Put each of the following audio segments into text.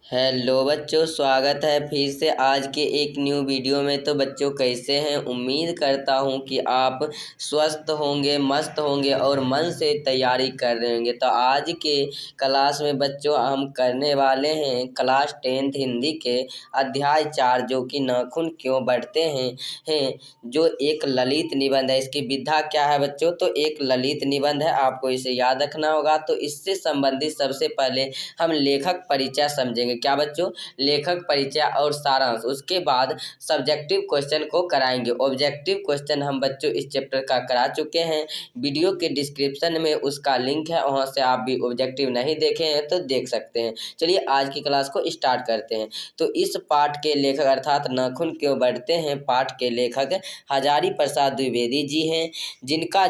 Hello बच्चों, स्वागत है फिर से आज के एक न्यू वीडियो में। तो बच्चों कैसे हैं? उम्मीद करता हूं कि आप स्वस्थ होंगे, मस्त होंगे और मन से तैयारी कर रहे होंगे। तो आज के क्लास में बच्चों हम करने वाले हैं क्लास 10th हिंदी के अध्याय 4 जो कि नाखून क्यों बढ़ते हैं जो एक ललित निबंध है। इसकी विधा क्या है बच्चों? तो एक ललित निबंध है, आपको इसे याद रखना होगा। तो इससे संबंधित सबसे पहले हम लेखक परिचय समझेंगे। क्या बच्चों? लेखक परिचय और सारांश। उसके बाद सब्जेक्टिव क्वेश्चन को कराएंगे। ऑब्जेक्टिव क्वेश्चन हम बच्चों इस चैप्टर का करा चुके हैं, वीडियो के डिस्क्रिप्शन में उसका लिंक है, वहां से आप भी ऑब्जेक्टिव नहीं देखे हैं तो देख सकते हैं। चलिए आज की क्लास को स्टार्ट करते हैं। तो इस पाठ के लेखक अर्थात नाखून क्यों बढ़ते हैं पाठ के लेखक हजारी प्रसाद द्विवेदी जी हैं, जिनका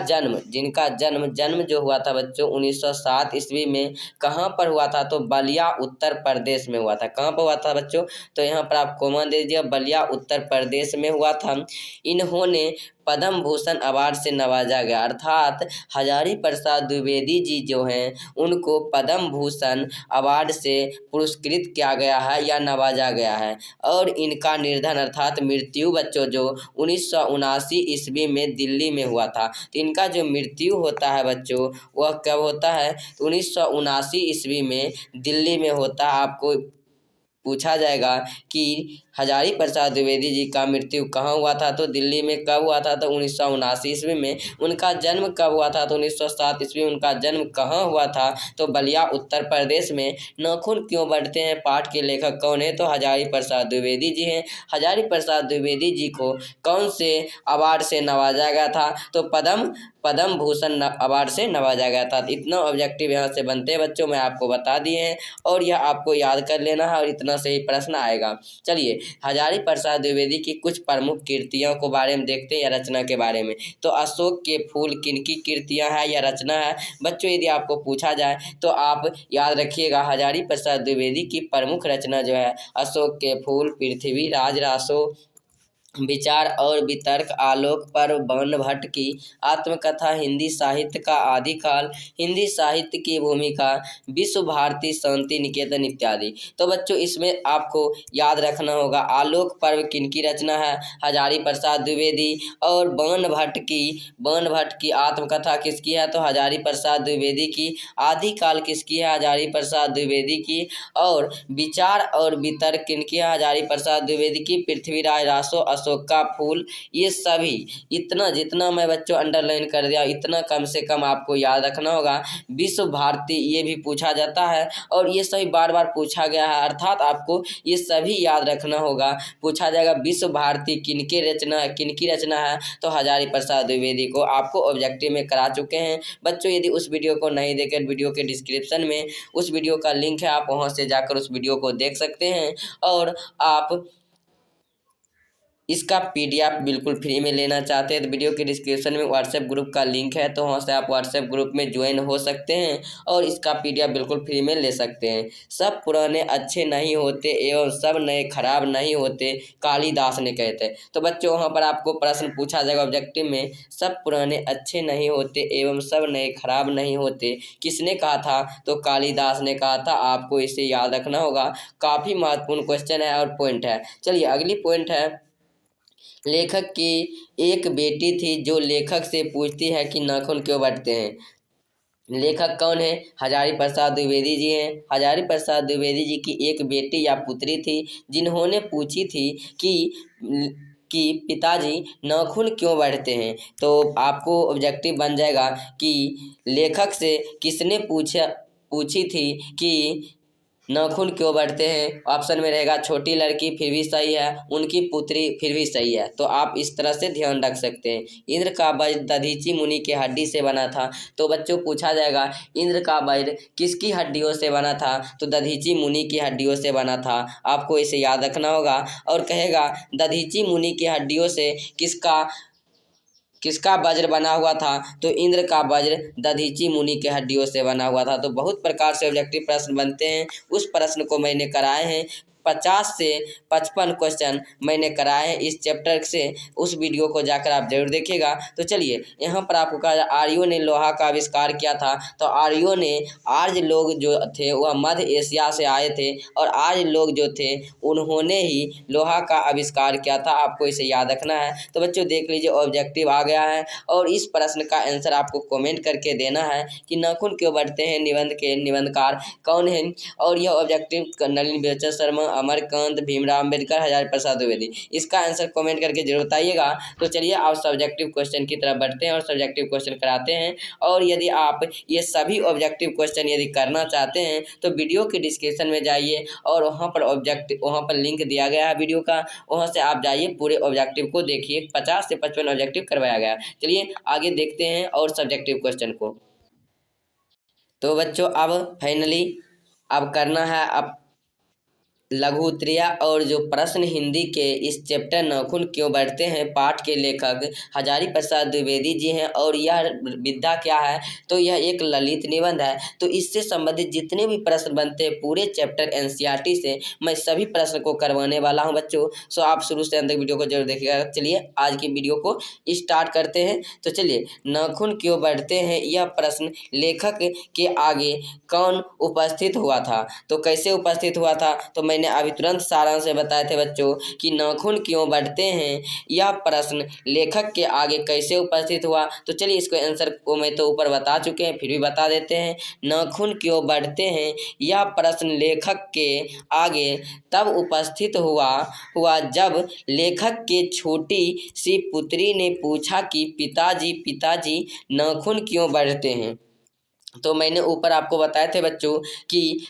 जन्म जो हुआ था बच्चों 1907 ईस्वी में। कहाँ पर हुआ था? तो बलिया उत्तर प्रदेश में हुआ था। कहाँ पर हुआ था बच्चों? तो यहाँ पर आप कॉमन दे दीजिए, बलिया उत्तर प्रदेश में हुआ था। इन्होंने पद्म भूषण अवार्ड से नवाजा गया, अर्थात हजारी प्रसाद द्विवेदी जी जो हैं उनको पद्म भूषण अवार्ड से पुरस्कृत किया गया है या नवाजा गया है। और इनका निर्धन अर्थात मृत्यु बच्चों जो 1979 ईस्वी में दिल्ली में हुआ था। तो इनका जो मृत्यु होता है बच्चों वह कब होता है? 1979 ईस्वी में दिल्ली में होता है। आपको पूछा जाएगा कि हजारी प्रसाद द्विवेदी जी का मृत्यु कहाँ हुआ था? तो दिल्ली में कब हुआ था? तो 1979 ईस्वी में। उनका जन्म कब हुआ था? तो 1907 ईस्वी में उनका जन्म कहाँ हुआ था? तो बलिया उत्तर प्रदेश में। नाखून क्यों बढ़ते हैं पाठ के लेखक कौन है? तो हजारी प्रसाद द्विवेदी जी हैं। हजारी प्रसाद द्विवेदी जी को कौन से अवार्ड से नवाजा गया था? तो पद्म भूषण अवार्ड से नवाजा गया था। इतना ऑब्जेक्टिव यहाँ से बनते हैं बच्चों, मैं आपको बता दिए हैं और यह आपको याद कर लेना है और इतना से ही प्रश्न आएगा। चलिए हजारी प्रसाद द्विवेदी की कुछ प्रमुख कृतियों को बारे में देखते हैं या रचना के बारे में। तो अशोक के फूल किनकी कृतियां हैं या रचना है बच्चों? यदि आपको पूछा जाए तो आप याद रखिएगा हजारी प्रसाद द्विवेदी की प्रमुख रचना जो है अशोक के फूल, पृथ्वीराज रासो, विचार और वितर्क, आलोक पर्व, बाण भट्ट की आत्मकथा, हिंदी साहित्य का आदिकाल, हिंदी साहित्य की भूमिका, विश्व भारती, शांति निकेतन इत्यादि। तो बच्चों इसमें आपको याद रखना होगा आलोक पर्व किनकी रचना है? हजारी प्रसाद द्विवेदी। और बाण भट्ट की आत्मकथा किसकी है? तो हजारी प्रसाद द्विवेदी की। आदिकाल किसकी है? हजारी प्रसाद द्विवेदी की। और विचार और वितर्क किनकी है? हजारी प्रसाद द्विवेदी की। पृथ्वीराज रासो, अशोक का फूल, ये सभी इतना जितना मैं बच्चों अंडरलाइन कर दिया इतना कम से कम आपको याद रखना होगा। विश्व भारती ये भी पूछा जाता है और ये सभी बार बार पूछा गया है, अर्थात आपको ये सभी याद रखना होगा। पूछा जाएगा विश्व भारती किनकी रचना है? तो हजारी प्रसाद द्विवेदी को। आपको ऑब्जेक्टिव में करा चुके हैं बच्चों। यदि उस वीडियो को नहीं देखे, वीडियो के डिस्क्रिप्शन में उस वीडियो का लिंक है, आप वहां से जाकर उस वीडियो को देख सकते हैं। और आप इसका पीडीएफ बिल्कुल फ्री में लेना चाहते हैं तो वीडियो के डिस्क्रिप्शन में व्हाट्सएप ग्रुप का लिंक है, तो वहाँ से आप व्हाट्सएप ग्रुप में ज्वाइन हो सकते हैं और इसका पीडीएफ बिल्कुल फ्री में ले सकते हैं। सब पुराने अच्छे नहीं होते एवं सब नए खराब नहीं होते, कालिदास ने कहते हैं। तो बच्चों वहाँ पर आपको प्रश्न पूछा जाएगा ऑब्जेक्टिव में, सब पुराने अच्छे नहीं होते एवं सब नए खराब नहीं होते, किसने कहा था? तो कालिदास ने कहा था। आपको इसे याद रखना होगा, काफ़ी महत्वपूर्ण क्वेश्चन है और पॉइंट है। चलिए अगली पॉइंट है, लेखक की एक बेटी थी जो लेखक से पूछती है कि नाखून क्यों बढ़ते हैं। लेखक कौन है? हजारी प्रसाद द्विवेदी जी हैं। हजारी प्रसाद द्विवेदी जी की एक बेटी या पुत्री थी जिन्होंने पूछी थी कि पिताजी नाखून क्यों बढ़ते हैं। तो आपको ऑब्जेक्टिव बन जाएगा कि लेखक से किसने पूछी थी कि नाखून क्यों बढ़ते हैं। ऑप्शन में रहेगा छोटी लड़की फिर भी सही है, उनकी पुत्री फिर भी सही है। तो आप इस तरह से ध्यान रख सकते हैं। इंद्र का वज्र दधीची मुनि के हड्डी से बना था। तो बच्चों पूछा जाएगा इंद्र का वज्र किसकी हड्डियों से बना था? तो दधीची मुनि की हड्डियों से बना था। आपको इसे याद रखना होगा। और कहेगा दधीची मुनि की हड्डियों से किसका वज्र बना हुआ था? तो इंद्र का वज्र दधीची मुनि के हड्डियों से बना हुआ था। तो बहुत प्रकार से ऑब्जेक्टिव प्रश्न बनते हैं, उस प्रश्न को मैंने कराए हैं। 50 से 55 क्वेश्चन मैंने कराए हैं इस चैप्टर से। उस वीडियो को जाकर आप जरूर देखिएगा। तो चलिए, यहाँ पर आपको कहा आर्यों ने लोहा का आविष्कार किया था। तो आर्यों ने, आर्य लोग जो थे वह मध्य एशिया से आए थे और आर्य लोग जो थे उन्होंने ही लोहा का आविष्कार किया था। आपको इसे याद रखना है। तो बच्चों देख लीजिए, ऑब्जेक्टिव आ गया है और इस प्रश्न का आंसर आपको कमेंट करके देना है कि नाखून क्यों बढ़ते हैं, निबंध के निबंधकार कौन है। और यह ऑब्जेक्टिव नलिनी बेचर शर्मा, अमरकांत, भीमराव अम्बेडकर, हजारी प्रसाद द्विवेदी। इसका आंसर कमेंट करके जरूर बताइएगा। तो चलिए आप सब्जेक्टिव क्वेश्चन की तरफ बढ़ते हैं और सब्जेक्टिव क्वेश्चन कराते हैं। और यदि आप ये सभी ऑब्जेक्टिव क्वेश्चन यदि करना चाहते हैं तो वीडियो के डिस्क्रिप्शन में जाइए और वहाँ पर लिंक दिया गया है वीडियो का, वहाँ से आप जाइए, पूरे ऑब्जेक्टिव को देखिए। 50 से 55 ऑब्जेक्टिव करवाया गया। चलिए आगे देखते हैं और सब्जेक्टिव क्वेश्चन को। तो बच्चों अब फाइनली अब करना है अब लघु उत्तरीय और जो प्रश्न हिंदी के इस चैप्टर नाखून क्यों बढ़ते हैं पाठ के लेखक हजारी प्रसाद द्विवेदी जी हैं। और यह विधा क्या है, तो यह एक ललित निबंध है। तो इससे संबंधित जितने भी प्रश्न बनते हैं पूरे चैप्टर एनसीईआरटी से, मैं सभी प्रश्न को करवाने वाला हूं बच्चों। सो आप शुरू से अंत तक वीडियो को जरूर देखिएगा। चलिए आज की वीडियो को स्टार्ट करते हैं। तो चलिए, नाखून क्यों बढ़ते हैं यह प्रश्न लेखक के आगे कौन उपस्थित हुआ था, तो कैसे उपस्थित हुआ था, तो मैंने अभी तुरंत सारांश से बताए थे बच्चों कि नाखून क्यों बढ़ते हैं यह प्रश्न लेखक के आगे कैसे उपस्थित हुआ। तो चलिए इसको आंसर को मैं तो ऊपर बता चुके हैं, फिर भी बता देते हैं। नाखून क्यों बढ़ते हैं यह प्रश्न लेखक के आगे तब उपस्थित हुआ जब लेखक के छोटी सी पुत्री ने पूछा कि पिताजी नाखून क्यों बढ़ते हैं। तो मैंने ऊपर आपको बताए थे बच्चों कि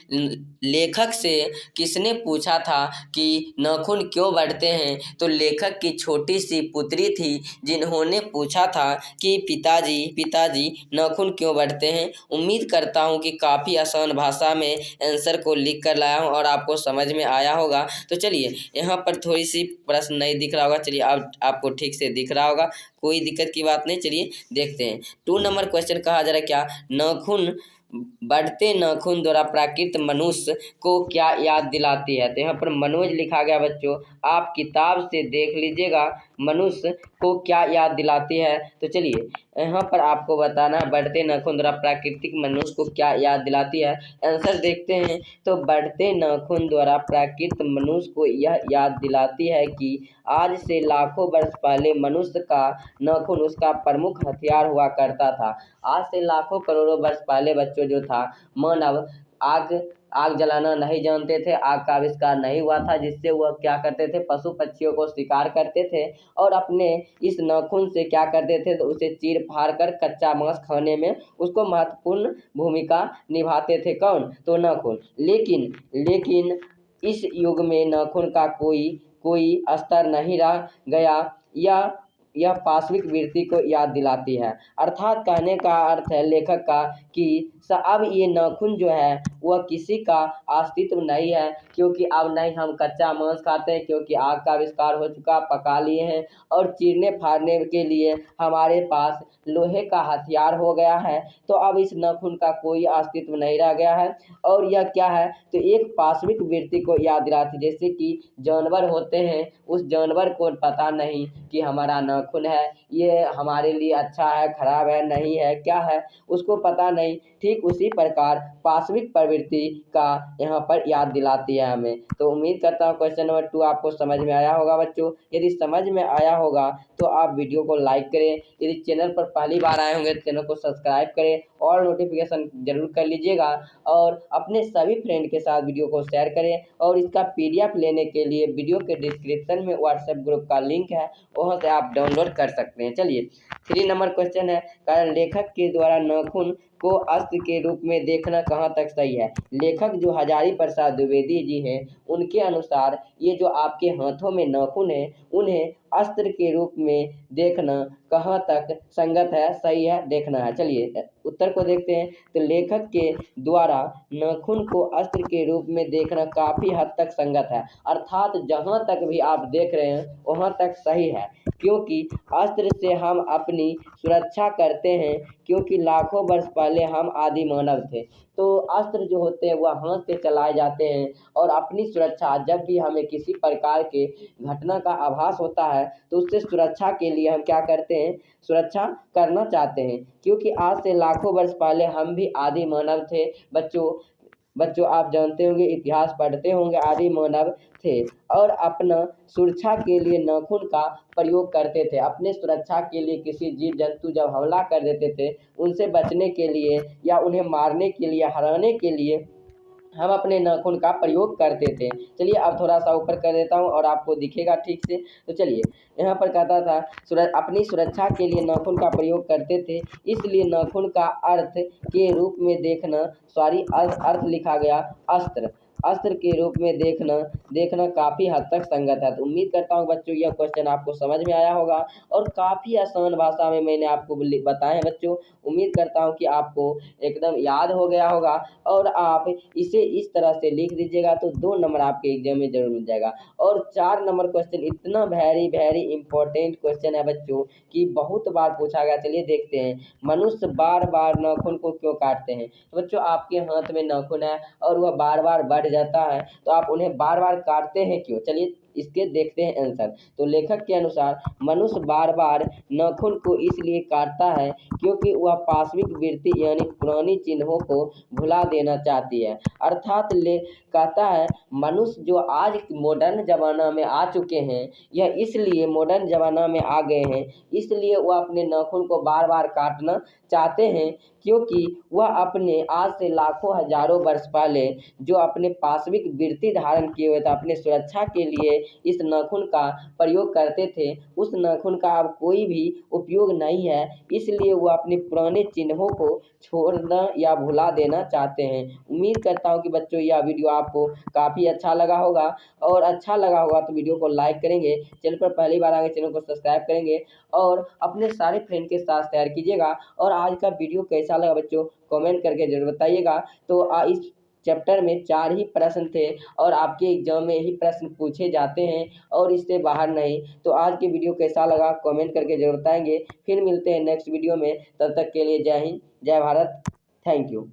लेखक से किसने पूछा था कि नाखून क्यों बढ़ते हैं, तो लेखक की छोटी सी पुत्री थी जिन्होंने पूछा था कि पिताजी नाखून क्यों बढ़ते हैं। उम्मीद करता हूं कि काफ़ी आसान भाषा में आंसर को लिख कर लाया हूं और आपको समझ में आया होगा। तो चलिए, यहाँ पर थोड़ी सी प्रश्न नहीं दिख रहा होगा, चलिए आपको ठीक से दिख रहा होगा, कोई दिक्कत की बात नहीं। चलिए देखते हैं 2 नंबर क्वेश्चन कहा जा रहा है क्या, नाखून बढ़ते नाखून द्वारा प्राकृत मनुष्य को क्या याद दिलाती है। तो यहाँ पर मनोज लिखा गया बच्चों, आप किताब से देख लीजिएगा मनुष्य को क्या याद दिलाती है। तो चलिए यहाँ पर आपको बताना है बढ़ते नाखून द्वारा प्राकृतिक मनुष्य को क्या याद दिलाती है। आंसर देखते हैं। तो बढ़ते नाखून द्वारा प्राकृत मनुष्य को यह याद दिलाती है कि आज से लाखों वर्ष पहले मनुष्य का नाखून उसका प्रमुख हथियार हुआ करता था। आज से लाखों करोड़ों वर्ष पहले बच्चों जो था मानव आग जलाना नहीं जानते थे, आग का आविष्कार नहीं हुआ था, जिससे वह क्या करते थे, पशु पक्षियों को शिकार करते थे और अपने इस नाखून से क्या करते थे, तो उसे चीर फाड़ कर कच्चा मांस खाने में उसको महत्वपूर्ण भूमिका निभाते थे। कौन, तो नाखून। लेकिन इस युग में नाखून का कोई स्तर नहीं रह गया। यह पाश्विक वृत्ति को याद दिलाती है। अर्थात कहने का अर्थ है लेखक का कि अब ये नाखून जो है वह किसी का अस्तित्व नहीं है, क्योंकि अब नहीं हम कच्चा मांस खाते हैं, क्योंकि आग का आविष्कार हो चुका, पका लिए हैं और चीरने फाड़ने के लिए हमारे पास लोहे का हथियार हो गया है। तो अब इस नाखून का कोई अस्तित्व नहीं रह गया है। और यह क्या है, तो एक पाश्विक वृत्ति को याद दिलाती, जैसे कि जानवर होते हैं, उस जानवर को पता नहीं कि हमारा नाखून है, ये हमारे लिए अच्छा है, खराब है, नहीं है, क्या है, उसको पता नहीं। ठीक उसी प्रकार पाश्विक प्रवृत्ति का यहाँ पर याद दिलाती है हमें। तो उम्मीद करता हूँ क्वेश्चन नंबर 2 आपको समझ में आया होगा बच्चों। यदि समझ में आया होगा तो आप वीडियो को लाइक करें, यदि चैनल पर पहली बार आए होंगे तो चैनल को सब्सक्राइब करें और नोटिफिकेशन जरूर कर लीजिएगा और अपने सभी फ्रेंड के साथ वीडियो को शेयर करें। और इसका PDF लेने के लिए वीडियो के डिस्क्रिप्शन में व्हाट्सएप ग्रुप का लिंक है, वहाँ से आप डाउनलोड कर सकते हैं। चलिए 3 नंबर क्वेश्चन है, कारण लेखक के द्वारा नाखून को अस्त्र के रूप में देखना कहाँ तक सही है। लेखक जो हजारी प्रसाद द्विवेदी जी हैं उनके अनुसार ये जो आपके हाथों में नाखून है उन्हें अस्त्र के रूप में देखना कहाँ तक संगत है, सही है, देखना है। चलिए उत्तर को देखते हैं। तो लेखक के द्वारा नाखून को अस्त्र के रूप में देखना काफी हद तक संगत है, अर्थात जहाँ तक भी आप देख रहे हैं वहाँ तक सही है, क्योंकि अस्त्र से हम अपनी सुरक्षा करते हैं, क्योंकि लाखों वर्ष पहले पहले हम आदि मानव थे। तो अस्त्र जो होते हैं वह हाथ से चलाए जाते हैं और अपनी सुरक्षा जब भी हमें किसी प्रकार के घटना का आभास होता है तो उससे सुरक्षा के लिए हम क्या करते हैं, सुरक्षा करना चाहते हैं। क्योंकि आज से लाखों वर्ष पहले हम भी आदि मानव थे। बच्चों बच्चों आप जानते होंगे, इतिहास पढ़ते होंगे, आदि मानव थे और अपना सुरक्षा के लिए नाखून का प्रयोग करते थे। अपने सुरक्षा के लिए किसी जीव जंतु जब हमला कर देते थे उनसे बचने के लिए या उन्हें मारने के लिए, हराने के लिए हम अपने नाखून का प्रयोग करते थे। चलिए अब थोड़ा सा ऊपर कर देता हूँ और आपको दिखेगा ठीक से। तो चलिए यहाँ पर कहता था अपनी सुरक्षा के लिए नाखून का प्रयोग करते थे, इसलिए नाखून का अर्थ के रूप में देखना, सॉरी अर्थ लिखा गया अस्त्र, अस्त्र के रूप में देखना देखना काफ़ी हद तक संगत है। तो उम्मीद करता हूँ बच्चों यह क्वेश्चन आपको समझ में आया होगा और काफ़ी आसान भाषा में मैंने आपको बताए हैं बच्चों। उम्मीद करता हूँ कि आपको एकदम याद हो गया होगा और आप इसे इस तरह से लिख दीजिएगा तो 2 नंबर आपके एग्जाम में जरूर मिल जाएगा। और 4 नंबर क्वेश्चन इतना वेरी वेरी इंपॉर्टेंट क्वेश्चन है बच्चों कि बहुत बार पूछा गया। चलिए देखते हैं, मनुष्य बार बार नाखून को क्यों काटते हैं। तो बच्चों आपके हाथ में नाखून है और वह बार बार बढ़ जाता है, तो आप उन्हें बार बार काटते हैं क्यों? चलिए इसके देखते हैं आंसर। तो लेखक के अनुसार मनुष्य बार बार नाखून को इसलिए काटता है क्योंकि वह पाशविक वृत्ति यानी पुरानी चिन्हों को भुला देना चाहती है। अर्थात ले कहता है मनुष्य जो आज मॉडर्न ज़माना में आ चुके हैं, यह इसलिए मॉडर्न ज़माना में आ गए हैं, इसलिए वह अपने नाखून को बार बार काटना चाहते हैं क्योंकि वह अपने आज से लाखों हजारों वर्ष पहले जो अपने पाशविक वृत्ति धारण किए हुए थे, अपने सुरक्षा के लिए इस नाखून का प्रयोग करते थे, उस नाखून का अब कोई भी उपयोग नहीं है, इसलिए वो अपने पुराने चिन्हों को छोड़ना या भुला देना चाहते हैं। उम्मीद करता हूँ कि बच्चों यह वीडियो आपको काफ़ी अच्छा लगा होगा और अच्छा लगा होगा तो वीडियो को लाइक करेंगे, चैनल पर पहली बार आए चैनल को सब्सक्राइब करेंगे और अपने सारे फ्रेंड के साथ शेयर कीजिएगा। और आज का वीडियो कैसा लगा बच्चों कमेंट करके जरूर बताइएगा। तो इस चैप्टर में 4 ही प्रश्न थे और आपके एग्जाम में यही प्रश्न पूछे जाते हैं और इससे बाहर नहीं। तो आज की वीडियो कैसा लगा कमेंट करके जरूर बताएंगे। फिर मिलते हैं नेक्स्ट वीडियो में, तब तक के लिए जय हिंद, जय भारत, थैंक यू।